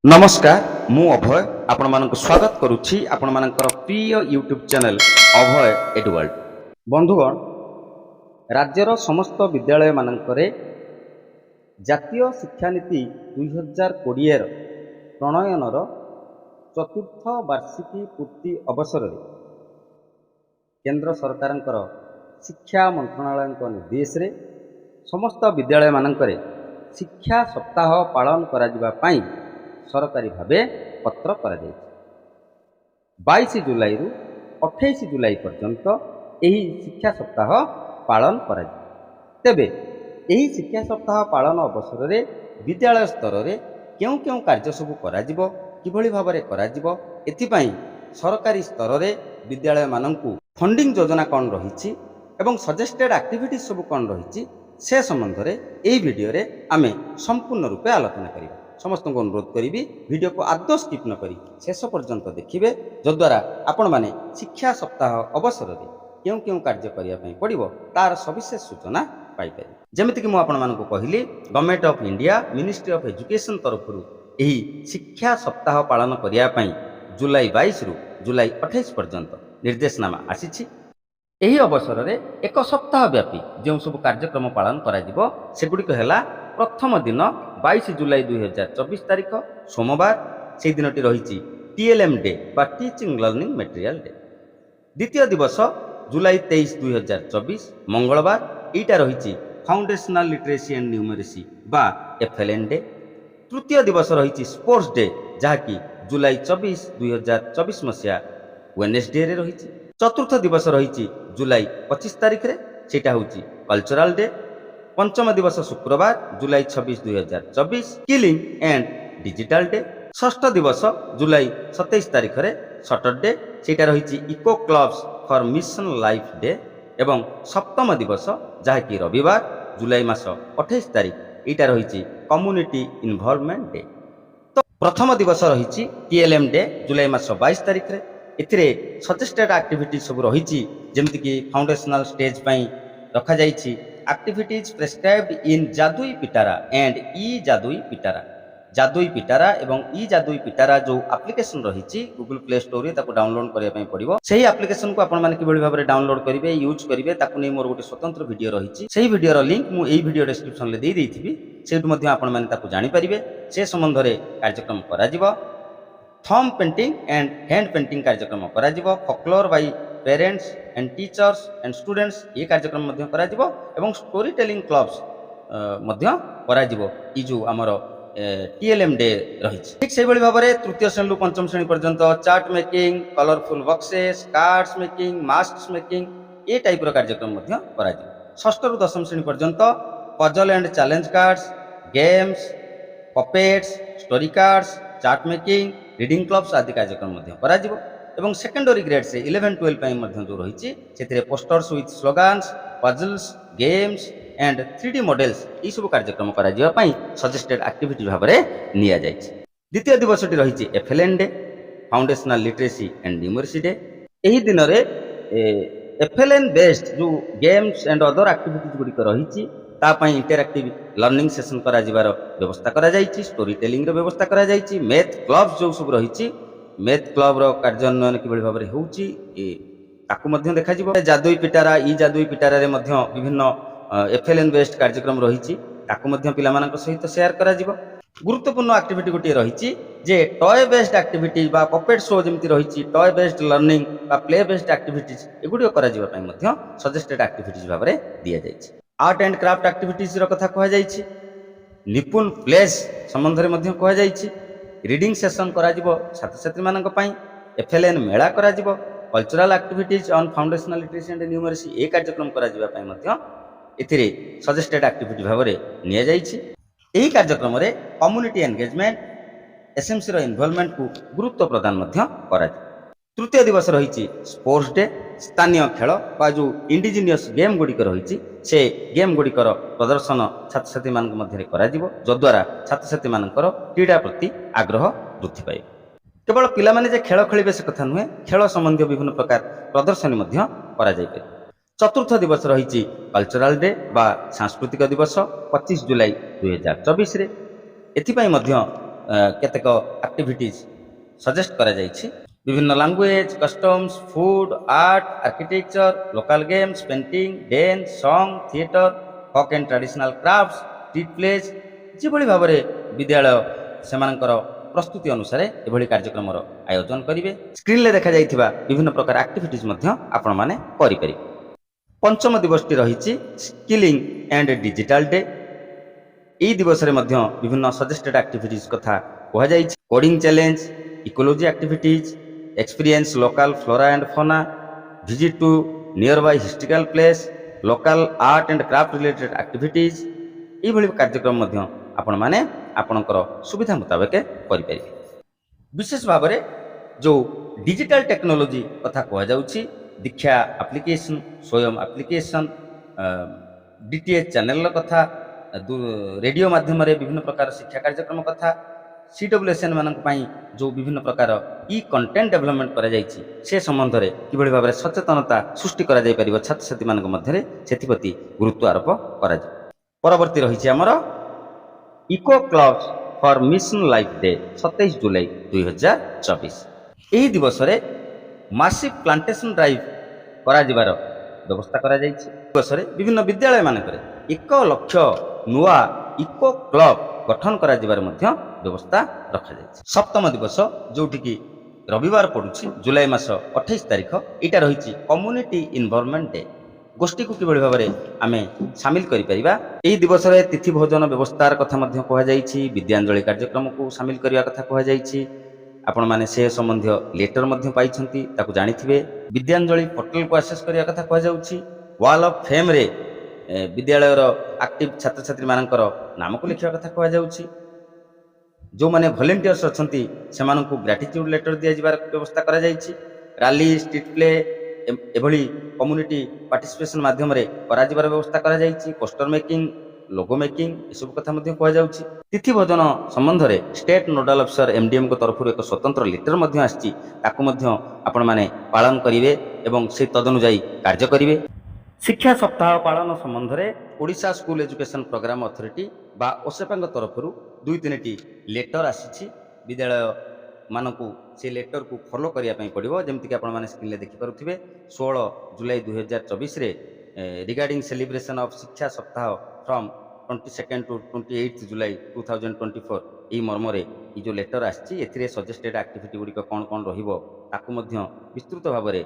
नमस्कार मु अभय आपण मानक स्वागत करुछि आपण मानकर प्रिय यूट्यूब चैनल अभय एडवर्ल्ड। बंधुगण, राज्यर समस्त विद्यालय मानकरे जातीय शिक्षा नीति 2020 प्रणयनर चतुर्थ वार्षिकी पूर्ति अवसर रे केंद्र सरकारंकर शिक्षा मंत्रणालय निर्देश रे समस्त विद्यालय मानकरे शिक्षा सप्ताह पालन करा जिबा पई सरकारी भावे पत्र करा जायछि। 22 जुलाई रु 28 जुलाई पर्यंत एही शिक्षा सप्ताह पालन करा जाय। तेबे एही शिक्षा सप्ताह पालन अवसर रे विद्यालय स्तर रे केउ कार्य सब करा जिवो, किभଳି भाबरे करा जिवो, एथिपई सरकारी स्तर रे विद्यालय माननकु फंडिंग योजना कोन रहिछि एवं सजेस्टेड एक्टिविटीज सब कोन रहिछि से संबंध रे एही वीडियो रे आमे संपूर्ण रूपे आलोचना करिबा। समस्त को अनुरोध करी वीडियो को आदौ स्किप न करी शेष पर्यंत देखिए, जद्वारा आपण माने शिक्षा सप्ताह अवसर में क्यों कार्य करने पड़ो तार सविशेष सूचना पाइपर। जमीक कि मुझे कहली government of India ministry of education तरफ यही शिक्षा सप्ताह पालन करने जुलाई 22 रु जुलाई 28 पर्यंत निर्देशनामा आसी। यही अवसर में एक सप्ताह व्यापी जो सब कार्यक्रम पालन करगुड़िक है प्रथम दिन 22 जुलाई 2024 तारीख सोमवार से दिन रही TLM डे बा टीचिंग लर्निंग मटेरियल डे। द्वितीय दिवस जुलाई 23 2024 मंगलवार एटा रही फाउंडेशनल लिटरेसी एंड न्यूमेरेसी बा FLN डे। तृतीय दिवस रही स्पोर्ट्स डे जहाँकि जुलाई 24 2024 मसीहा वेडनेसडे रे रही। चतुर्थ दिवस रही जुलाई 25 तारीख रे सेटा होची कल्चरल डे। पंचम दिवस शुक्रवार जुलाई 26 2024 स्किलिंग एंड डिजिटल डे। षष्ठ दिवस जुलाई 27 तारीख रे सैटरडे सेटा रही eco clubs for mission life day. एवं सप्तम दिवस जहाँकि रविवार जुलाई मास 28 तारीख एटा रही कम्युनिटी इन्वॉल्वमेंट डे। तो प्रथम दिवस रही TLM डे जुलाई मास 22 तारीख रे। एथिरे सजेस्टेड एक्टिविटी सब रही जेमति कि फाउंडेशनल स्टेज पई रखा जाइछि एक्टिविटीज प्रेस्क्राइब्ड इन जादुई पिटारा एंड ई जादुई पिटारा। जादुई पिटारा एवं ई जादुई पिटारा जो एप्लिकेशन रही गूगल प्ले स्टोर रे ताको डाउनलोड करिया पई पड़िबो। सही एप्लिकेशन को आपण माने किबळी भाबरे डाउनलोड करिवे यूज करिवे ताको नै मोर गोटे स्वतंत्र वीडियो रही। सही वीडियो रो लिंक मु एई वीडियो डिस्क्रिप्शन ले दे देथिबी, सेटु मध्ये आपण माने ताको जानि परिबे। से संबंध रे कार्यक्रम करा जिवो। Thumb painting and hand painting कार्यक्रम करा जिवो। Folklore bye parents and teachers and students ये कार्यक्रम मध्य करा जिवो। एवं स्टोरी टेलिंग क्लब्स मध्य करा जिवो। ई जो हमर TLM डे रही। ठीक से भाव में तृतीय श्रेणी पंचम श्रेणी पर्यंत chart making, colourful boxes, cards making, mask making ये टाइप रो कार्यक्रम मध्य करा जिवो। षष्ठ रु दशम श्रेणी पर्यंत puzzle and challenge cards, games, puppets, story cards, chart making, reading clubs आदि कार्यक्रम मध्य करा जिवो। एवं सेकेंडरी ग्रेड से 11-12 पई मध्य जो रही से posters with slogans, puzzles, games and 3D models ये सब कार्यक्रम करा जिवा पई सजेस्टेड एक्टिविटी भाव में निया जायछि। द्वितीय दिवसटी रही FLN day foundational literacy and numeracy day. एही दिन रे FLN बेस्ड जो गेम्स एंड अदर एक्टिविटीज गुडिक रही ता पई इंटरएक्टिव लर्निंग सेशन करा जिवार व्यवस्था करा जायछि। स्टोरी टेलिंग रो व्यवस्था करा जायछि। मैथ क्लब जो सब रही मैथ क्लब रो कार्यान्वयन किभଳି भाबरे होउछि ताकू मध्य देखा जिवो। जादुई पिटारा ई जादुई पिटारा रे मध्य विभिन्न FLN बेस्ड कार्यक्रम रही ताकू मध्य पिला मानक सहित शेयर करा जिवो। गुरुत्वपूर्ण एक्टिविटी गोटे रही जे टॉय बेस्ड एक्टिविटीज बा पपेट शो जमती रही टॉय बेस्ड लर्निंग बा प्ले बेस्ड एक्टिविटीज एगुडी करा जिवा पई मध्य सजेस्टेड एक्टिविटीज भाव में दिया जायछि। आर्ट एंड क्राफ्ट एक्टिविटीज रो कथा कहा जायछि। निपुण प्लेस संबंध रे मध्य कहा जायछि। रीडिंग सेशन करा जिवो छात्र छात्री मानक पई। FLN मेला करा जिवो। Cultural activities on foundational literacy and numeracy ए कार्यक्रम करा जिवा पई मध्य एथिरे सजेस्टेड एक्टिविटी भाव में निया जायछि। एही कार्यक्रम रे कम्युनिटी एंगेजमेंट SMC रो इन्वॉल्वमेंट को गुरुत्व प्रदान मध्य करा जिवो। तृतीय दिवस रही स्पोर्ट्स डे। स्थानीय खेल बा जो इंडिजिनियस गेम गुड़िक रही से गेम गुड़िकर प्रदर्शन छात्र छात्री मान मध्य करा जिवो, जद्वारा छात्र छात्री मानकर क्रीड़ा प्रति आग्रह वृद्धि पाइब। केवल पिला माने जे खेल खेलिबे से कथा नुहे, खेल संबंधी विभिन्न प्रकार प्रदर्शनी मध्य करा जाय पारे। चतुर्थ दिवस रही कल्चरल डे बा सांस्कृतिक दिवस 25 जुलाई 2024 रे। एथिपाई मध्य କେତେକ ଆକ୍ଟିଭିଟିଜ୍ ସଜେଷ୍ଟ କରାଯାଇଛି। ବିଭିନ୍ନ language, customs, food, art, architecture, local games, painting, dance, song, theatre, folk and traditional crafts, street pledge, ଯେଭଳି ଭାବରେ ବିଦ୍ୟାଳୟ ସେମାନଙ୍କର ପ୍ରସ୍ତୁତି ଅନୁସାରେ ଏଭଳି କାର୍ଯ୍ୟକ୍ରମର ଆୟୋଜନ କରିବେ। ସ୍କ୍ରିନ୍ରେ ଦେଖାଯାଇଥିବା ବିଭିନ୍ନ ପ୍ରକାର ଆକ୍ଟିଭିଟିଜ୍ ମଧ୍ୟ ଆପଣମାନେ କରିପାରିବେ। ପଞ୍ଚମ ଦିବସଟି ରହିଛି ସ୍କିଲିଂ ଆଣ୍ଡ ଡିଜିଟାଲ ଡେ। ଏହି ଦିବସରେ ମଧ୍ୟ ବିଭିନ୍ନ ସଜେଷ୍ଟେଡ୍ ଆକ୍ଟିଭିଟିଜ୍ କଥା କୁହାଯାଇଛି। Coding challenge, ecology activities, experience local flora and fauna, visit to nearby historical place, local art and craft related activities, ଏଇଭଳି କାର୍ଯ୍ୟକ୍ରମ ମଧ୍ୟ ଆପଣମାନେ ଆପଣଙ୍କର ସୁବିଧା ମୁତାବକ କରିପାରିବେ। ବିଶେଷ ଭାବରେ ଯେଉଁ ଡିଜିଟାଲ ଟେକ୍ନୋଲୋଜି କଥା କୁହାଯାଉଛି, ଦୀକ୍ଷା ଆପ୍ଲିକେସନ, ସ୍ୱୟଂ ଆପ୍ଲିକେସନ, DTH ଚ୍ୟାନେଲର କଥା, ରେଡ଼ିଓ ମାଧ୍ୟମରେ ବିଭିନ୍ନ ପ୍ରକାର ଶିକ୍ଷା କାର୍ଯ୍ୟକ୍ରମ କଥା, CWSN ମାନଙ୍କ ପାଇଁ ଯେଉଁ ବିଭିନ୍ନ ପ୍ରକାର କଣ୍ଟେଣ୍ଟ ଡେଭଲପମେଣ୍ଟ କରାଯାଇଛି ସେ ସମ୍ବନ୍ଧରେ କିଭଳି ଭାବରେ ସଚେତନତା ସୃଷ୍ଟି କରାଯାଇପାରିବ ଛାତ୍ରଛାତ୍ରୀମାନଙ୍କ ମଧ୍ୟରେ, ସେଥିପ୍ରତି ଗୁରୁତ୍ୱ ଆରୋପ କରାଯିବ। ପରବର୍ତ୍ତୀ ରହିଛି ଆମର ଇକୋ କ୍ଲବ୍ସ ଫର ମିଶନ ଲାଇଫ ଡେ, 27 ଜୁଲାଇ 2024। ଏହି ଦିବସରେ ମାସିଭ ପ୍ଲାଣ୍ଟେସନ ଡ୍ରାଇଭ କରାଯିବାର ବ୍ୟବସ୍ଥା କରାଯାଇଛି। ଦିବସରେ ବିଭିନ୍ନ ବିଦ୍ୟାଳୟ ମାନଙ୍କରେ 1 ଲକ୍ଷ ନୂଆ ଇକୋ କ୍ଲବ ଗଠନ କରାଯିବାର ମଧ୍ୟ ବ୍ୟବସ୍ଥା ରଖାଯାଇଛି। ସପ୍ତମ ଦିବସ ଯେଉଁଠିକି ରବିବାର ପଡୁଛି, ଜୁଲାଇ ମାସ 28 ତାରିଖ, ଏଇଟା ରହିଛି କମ୍ୟୁନିଟି ଇନଭଲଭମେଣ୍ଟ ଡେ। ଗୋଷ୍ଠୀକୁ କିଭଳି ଭାବରେ ଆମେ ସାମିଲ କରିପାରିବା, ଏହି ଦିବସରେ ତିଥି ଭୋଜନ ବ୍ୟବସ୍ଥାର କଥା ମଧ୍ୟ କୁହାଯାଇଛି। ବିଦ୍ୟାଞ୍ଜଳି କାର୍ଯ୍ୟକ୍ରମକୁ ସାମିଲ କରିବା କଥା କୁହାଯାଇଛି। ଆପଣମାନେ ସେ ସମ୍ବନ୍ଧୀୟ ଲେଟର ମଧ୍ୟ ପାଇଛନ୍ତି, ତାକୁ ଜାଣିଥିବେ। ବିଦ୍ୟାଞ୍ଜଳି ପୋର୍ଟାଲକୁ ଆକ୍ସେସ୍ କରିବା କଥା କୁହାଯାଉଛି। ୱାଲ୍ ଅଫ୍ ଫେମ୍ରେ ବିଦ୍ୟାଳୟର ଆକ୍ଟିଭ ଛାତ୍ରଛାତ୍ରୀମାନଙ୍କର ନାମକୁ ଲେଖିବା କଥା କୁହାଯାଉଛି। ଯେଉଁମାନେ ଭଲେଣ୍ଟିୟର୍ସ ଅଛନ୍ତି ସେମାନଙ୍କୁ ଗ୍ରାଟିଚ୍ୟୁଡ ଲେଟର ଦିଆଯିବାର ବ୍ୟବସ୍ଥା କରାଯାଇଛି। ରାଲି, ଷ୍ଟ୍ରିଟ୍ ପ୍ଲେ, ଏଭଳି କମ୍ୟୁନିଟି ପାର୍ଟିସିପେସନ ମାଧ୍ୟମରେ କରାଯିବାର ବ୍ୟବସ୍ଥା କରାଯାଇଛି। ପୋଷ୍ଟର ମେକିଂ, ଲୋଗୋ ମେକିଂ, ଏସବୁ କଥା ମଧ୍ୟ କୁହାଯାଉଛି। ତିଥି ଭୋଜନ ସମ୍ବନ୍ଧରେ ଷ୍ଟେଟ୍ ନୋଡାଲ ଅଫିସର MDMଙ୍କ ତରଫରୁ ଏକ ସ୍ୱତନ୍ତ୍ର ଲେଟର ମଧ୍ୟ ଆସିଛି, ତାକୁ ମଧ୍ୟ ଆପଣମାନେ ପାଳନ କରିବେ ଏବଂ ସେ ତଦନୁଯାୟୀ କାର୍ଯ୍ୟ କରିବେ। ଶିକ୍ଷା ସପ୍ତାହ ପାଳନ ସମ୍ବନ୍ଧରେ Odisha school education programme authority ବା OSEPAଙ୍କ ତରଫରୁ 2-3ଟି ଲେଟର ଆସିଛି। ବିଦ୍ୟାଳୟ ମାନଙ୍କୁ ସେ ଲେଟରକୁ ଫଲୋ କରିବା ପାଇଁ ପଡ଼ିବ। ଯେମିତିକି ଆପଣମାନେ ସ୍କ୍ରିନ୍ରେ ଦେଖିପାରୁଥିବେ, 16 ଜୁଲାଇ 2024ରେ ରିଗାର୍ଡିଂ ସେଲିବ୍ରେସନ ଅଫ୍ ଶିକ୍ଷା ସପ୍ତାହ from 22nd to 28th July 2024, ଏହି ମର୍ମରେ ଏହି ଯେଉଁ ଲେଟର ଆସିଛି, ଏଥିରେ ସଜେଷ୍ଟେଡ୍ ଆକ୍ଟିଭିଟି ଗୁଡ଼ିକ କ'ଣ କ'ଣ ରହିବ ତାକୁ ମଧ୍ୟ ବିସ୍ତୃତ ଭାବରେ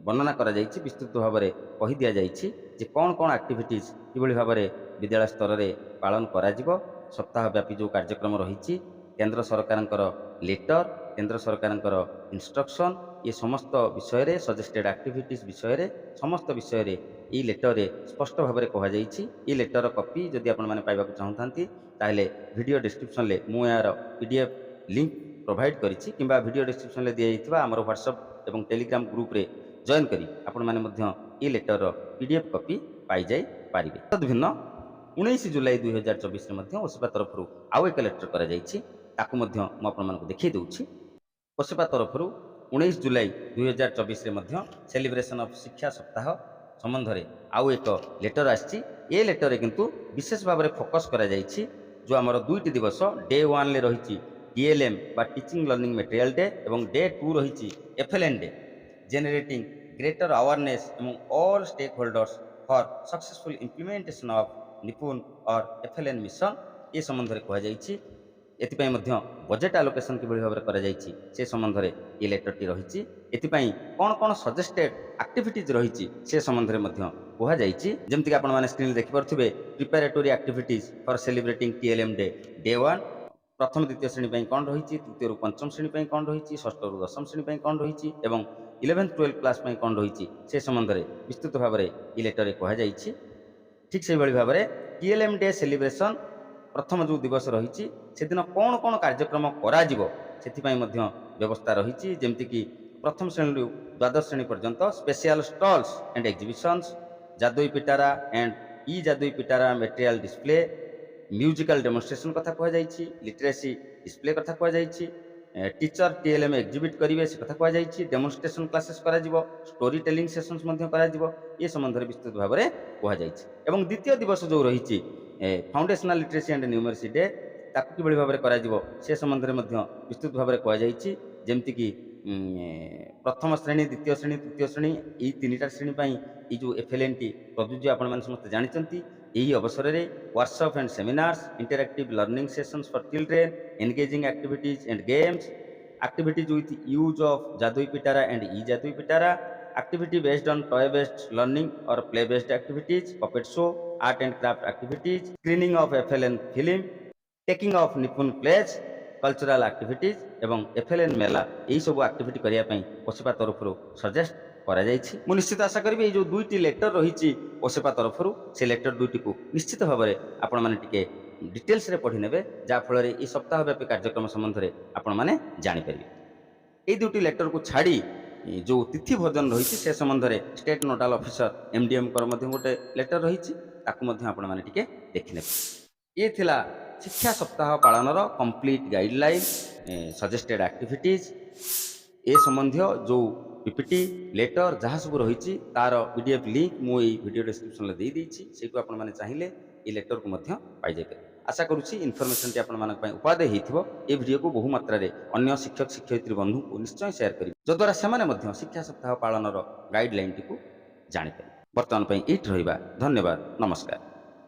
ବର୍ଣ୍ଣନା କରାଯାଇଛି। ବିସ୍ତୃତ ଭାବରେ କହି ଦିଆଯାଇଛି ଯେ କ'ଣ କ'ଣ ଆକ୍ଟିଭିଟିଜ୍ କିଭଳି ଭାବରେ ବିଦ୍ୟାଳୟ ସ୍ତରରେ ପାଳନ କରାଯିବ। ସପ୍ତାହ ବ୍ୟାପୀ ଯେଉଁ କାର୍ଯ୍ୟକ୍ରମ ରହିଛି, କେନ୍ଦ୍ର ସରକାରଙ୍କର ଲେଟର, କେନ୍ଦ୍ର ସରକାରଙ୍କର ଇନଷ୍ଟ୍ରକ୍ସନ୍, ଏ ସମସ୍ତ ବିଷୟରେ, ସଜେଷ୍ଟେଡ୍ ଆକ୍ଟିଭିଟିଜ୍ ବିଷୟରେ, ସମସ୍ତ ବିଷୟରେ ଏହି ଲେଟରରେ ସ୍ପଷ୍ଟ ଭାବରେ କୁହାଯାଇଛି। ଏହି ଲେଟରର କପି ଯଦି ଆପଣମାନେ ପାଇବାକୁ ଚାହୁଁଥାନ୍ତି ତାହେଲେ ଭିଡ଼ିଓ ଡିସ୍କ୍ରିପ୍ସନରେ ମୁଁ ଏହାର PDF ଲିଙ୍କ ପ୍ରୋଭାଇଡ଼ କରିଛି, କିମ୍ବା ଭିଡ଼ିଓ ଡିସ୍କ୍ରିପ୍ସନରେ ଦିଆଯାଇଥିବା ଆମର ହ୍ୱାଟ୍ସଆପ୍ ଏବଂ ଟେଲିଗ୍ରାମ ଗ୍ରୁପରେ ଜଏନ୍ କରି ଆପଣମାନେ ମଧ୍ୟ ଏହି ଲେଟରର PDF କପି ପାଇଯାଇପାରିବେ। ଭିନ୍ନ 19 ଜୁଲାଇ 2024ରେ ମଧ୍ୟ OSEPA ତରଫରୁ ଆଉ ଏକ ଲେଟର କରାଯାଇଛି, ତାକୁ ମଧ୍ୟ ମୁଁ ଆପଣମାନଙ୍କୁ ଦେଖାଇ ଦେଉଛି। OSEPA ତରଫରୁ 19 ଜୁଲାଇ 2024ରେ ମଧ୍ୟ ସେଲିବ୍ରେସନ ଅଫ୍ ଶିକ୍ଷା ସପ୍ତାହ ସମ୍ବନ୍ଧରେ ଆଉ ଏକ ଲେଟର ଆସିଛି। ଏ ଲେଟରରେ କିନ୍ତୁ ବିଶେଷ ଭାବରେ ଫୋକସ୍ କରାଯାଇଛି ଯେଉଁ ଆମର 2ଟି ଦିବସ, ଡେ 1ରେ ରହିଛି TLM ବା ଟିଚିଂ ଲର୍ଣ୍ଣିଂ ମେଟେରିଆଲ ଡେ ଏବଂ ଡେ 2 ରହିଛି FLN day, generating greater awareness ଏବଂ all stakeholders for successful implementation of Nipun or FLN mission, ଏ ସମ୍ବନ୍ଧରେ କୁହାଯାଇଛି। ଏଥିପାଇଁ ମଧ୍ୟ ବଜେଟ୍ ଆଲୋକେସନ କିଭଳି ଭାବରେ କରାଯାଇଛି ସେ ସମ୍ବନ୍ଧରେ ଏ ଲେଟରଟି ରହିଛି। ଏଥିପାଇଁ କ'ଣ କ'ଣ ସଜେଷ୍ଟେଡ୍ ଆକ୍ଟିଭିଟିଜ୍ ରହିଛି ସେ ସମ୍ବନ୍ଧରେ ମଧ୍ୟ କୁହାଯାଇଛି। ଯେମିତିକି ଆପଣମାନେ ସ୍କ୍ରିନ୍ରେ ଦେଖିପାରୁଥିବେ, preparatory activities for celebrating TLM day, day 1 ପ୍ରଥମ ଦ୍ୱିତୀୟ ଶ୍ରେଣୀ ପାଇଁ କ'ଣ ରହିଛି, ତୃତୀୟରୁ ପଞ୍ଚମ ଶ୍ରେଣୀ ପାଇଁ କ'ଣ ରହିଛି, ଷଷ୍ଠରୁ ଦଶମ ଶ୍ରେଣୀ ପାଇଁ କ'ଣ ରହିଛି ଏବଂ 11th-12th କ୍ଲାସ୍ ପାଇଁ କ'ଣ ରହିଛି ସେ ସମ୍ବନ୍ଧରେ ବିସ୍ତୃତ ଭାବରେ ଏ ଲେଟରରେ କୁହାଯାଇଛି। ଠିକ୍ ସେହିଭଳି ଭାବରେ TLM ଡେ ସେଲିବ୍ରେସନ୍ ପ୍ରଥମ ଯେଉଁ ଦିବସ ରହିଛି ସେଦିନ କ'ଣ କ'ଣ କାର୍ଯ୍ୟକ୍ରମ କରାଯିବ ସେଥିପାଇଁ ମଧ୍ୟ ବ୍ୟବସ୍ଥା ରହିଛି। ଯେମିତିକି ପ୍ରଥମ ଶ୍ରେଣୀରୁ ଦ୍ୱାଦଶ ଶ୍ରେଣୀ ପର୍ଯ୍ୟନ୍ତ special stalls and exhibitions, Jadui Pitara and Jadui Pitara material display, musical demonstration କଥା କୁହାଯାଇଛି, ଲିଟରେସି ଡିସପ୍ଲେ କଥା କୁହାଯାଇଛି, ଟିଚର TLM ଏକ୍ଜିବିଟ୍ କରିବେ ସେ କଥା କୁହାଯାଇଛି, ଡେମନଷ୍ଟ୍ରେସନ କ୍ଲାସେସ୍ କରାଯିବ, ଷ୍ଟୋରି ଟେଲିଂ ସେସନ୍ସ ମଧ୍ୟ କରାଯିବ, ଏ ସମ୍ବନ୍ଧରେ ବିସ୍ତୃତ ଭାବରେ କୁହାଯାଇଛି। ଏବଂ ଦ୍ୱିତୀୟ ଦିବସ ଯେଉଁ ରହିଛି ଫାଉଣ୍ଡେସନାଲ ଲିଟରେସି ଆଣ୍ଡ ନ୍ୟୁମେରିସି ଡେ, ତାକୁ କିଭଳି ଭାବରେ କରାଯିବ ସେ ସମ୍ବନ୍ଧରେ ମଧ୍ୟ ବିସ୍ତୃତ ଭାବରେ କୁହାଯାଇଛି। ଯେମିତିକି ପ୍ରଥମ ଶ୍ରେଣୀ, ଦ୍ୱିତୀୟ ଶ୍ରେଣୀ, ତୃତୀୟ ଶ୍ରେଣୀ, ଏହି ତିନିଟା ଶ୍ରେଣୀ ପାଇଁ ଏଇ ଯେଉଁ FLNT ପ୍ରଯୁଜ୍ୟ ଆପଣମାନେ ସମସ୍ତେ ଜାଣିଛନ୍ତି। ଏହି ଅବସରରେ workshop and seminars, interactive learning sessions for children, engaging activities and games, activities with use of Jadui Pitara and e-Jadui Pitara, activity based on toy based learning or play based activities, puppet show, art and craft activities, screening of FLN film, taking of Nipun plays, cultural activities ଏବଂ FLN मेला ଏହି ସବୁ activity କରିବା ପାଇଁ ଓସେପା ତରଫରୁ suggest କରାଯାଇଛି। ମୁଁ ନିଶ୍ଚିତ ଆଶା କରିବି ଏଇ ଯେଉଁ ଦୁଇଟି ଲେଟର ରହିଛି ଓସେପା ତରଫରୁ, ସେ ଲେଟର ଦୁଇଟିକୁ ନିଶ୍ଚିତ ଭାବରେ ଆପଣମାନେ ଟିକେ ଡିଟେଲ୍ସରେ ପଢ଼ି ନେବେ, ଯାହାଫଳରେ ଏହି ସପ୍ତାହ ବ୍ୟାପୀ କାର୍ଯ୍ୟକ୍ରମ ସମ୍ବନ୍ଧରେ ଆପଣମାନେ ଜାଣିପାରିବେ। এই দুটি লেଟরକୁ ଛାଡ଼ି ଯେଉଁ ତିଥି ଭର୍ଜନ ରହିଛି ସେ ସମ୍ବନ୍ଧରେ ଷ୍ଟେଟ୍ ନୋଡାଲ ଅଫିସର MDMଙ୍କର ମଧ୍ୟ ଗୋଟେ ଲେଟର ରହିଛି, ତାକୁ ମଧ୍ୟ ଆପଣମାନେ ଟିକେ ଦେଖିନେବେ। ଇଏ ଥିଲା ଶିକ୍ଷା ସପ୍ତାହ ପାଳନର କମ୍ପ୍ଲିଟ୍ ଗାଇଡ଼ଲାଇନ୍, ସଜେଷ୍ଟେଡ୍ ଆକ୍ଟିଭିଟିଜ୍। ଏ ସମ୍ବନ୍ଧୀୟ ଯେଉଁ PPT ଲେଟର ଯାହା ସବୁ ରହିଛି ତାର PDF ଲିଙ୍କ୍ ମୁଁ ଏଇ ଭିଡ଼ିଓ ଡେସ୍କ୍ରିପସନରେ ଦେଇଦେଇଛି, ସେଇଠୁ ଆପଣମାନେ ଚାହିଁଲେ এই ଲେଟରକୁ ମଧ୍ୟ ପାଇଯାଇପାରିବେ। ଆଶା କରୁଛି ଇନଫର୍ମେସନଟି ଆପଣମାନଙ୍କ ପାଇଁ ଉପାଦେୟ ହୋଇଥିବ। ଏ ଭିଡ଼ିଓକୁ ବହୁ ମାତ୍ରାରେ ଅନ୍ୟ ଶିକ୍ଷକ ଶିକ୍ଷୟିତ୍ରୀ ବନ୍ଧୁଙ୍କୁ ନିଶ୍ଚୟ ସେୟାର କରିବେ, ଯଦ୍ୱାରା ସେମାନେ ମଧ୍ୟ ଶିକ୍ଷା ସପ୍ତାହ ପାଳନର ଗାଇଡ଼ଲାଇନଟିକୁ ଜାଣିପାରିବେ। ବର୍ତ୍ତମାନ ପାଇଁ ଏଇଠି ରହିବା। ଧନ୍ୟବାଦ, ନମସ୍କାର।